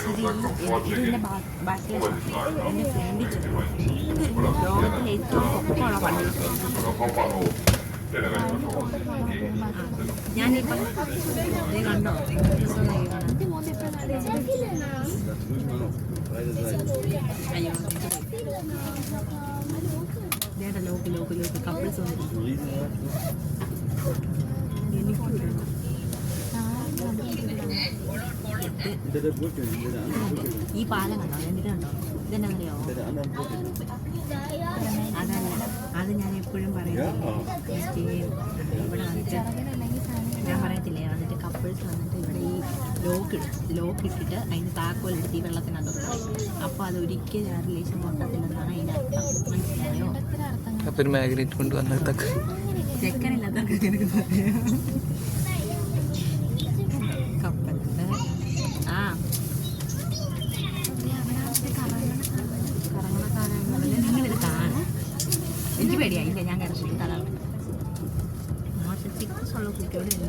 ഇതിൻ്റെ ബാക്കി എൻ്റെ ഫ്രണ്ടിൽ ലോകത്തിലെ ഏറ്റവും പൊക്കമുള്ള പള്ളി. ഞാനിപ്പം കണ്ടോ അയ്യോ ഇതേട്ടാ ലോക്ക് ലോക്ക് ലോക്ക് കപ്പിൾസ് വന്നിട്ടുണ്ട്. ഈ പാലം കണ്ടോ എന്നിട്ട് കണ്ടോ ഇതെന്നാ അറിയാമോ? അതല്ല അത് ഞാൻ എപ്പോഴും പറയുന്നത് ഇവിടെ വന്നിട്ട് ഞാൻ പറയത്തില്ലേ വന്നിട്ട് കപ്പിൾസ് വന്നിട്ട് ഇവിടെ ഈ ലോക്ക് ഇട്ടിട്ട് അതിന് താക്കോലെടുത്ത് ഈ വെള്ളത്തിനകത്ത് അപ്പോൾ അത് ഒരിക്കലും ആ റിലേഷൻ പൊട്ടത്തില്ലെന്നാണ് അതിൻ്റെ അർത്ഥം. മനസ്സിലായോ? അപ്പോൾ ഒരു മാഗ്നറ്റ് കൊണ്ട് വന്നതൊക്കെ ചെക്കനില്ലാത്തൊക്കെ എനിക്ക് പറയാം. കപ്പൽ ആ കറങ്ങണ കാണാൻ നിങ്ങളിത് കാണാം. എനിക്ക് പേടിയായില്ല ഞാൻ കിടച്ചിട്ട് കാണാൻ. മോശം ചിക്കസുള്ള കുട്ടിയോട് എന്നെ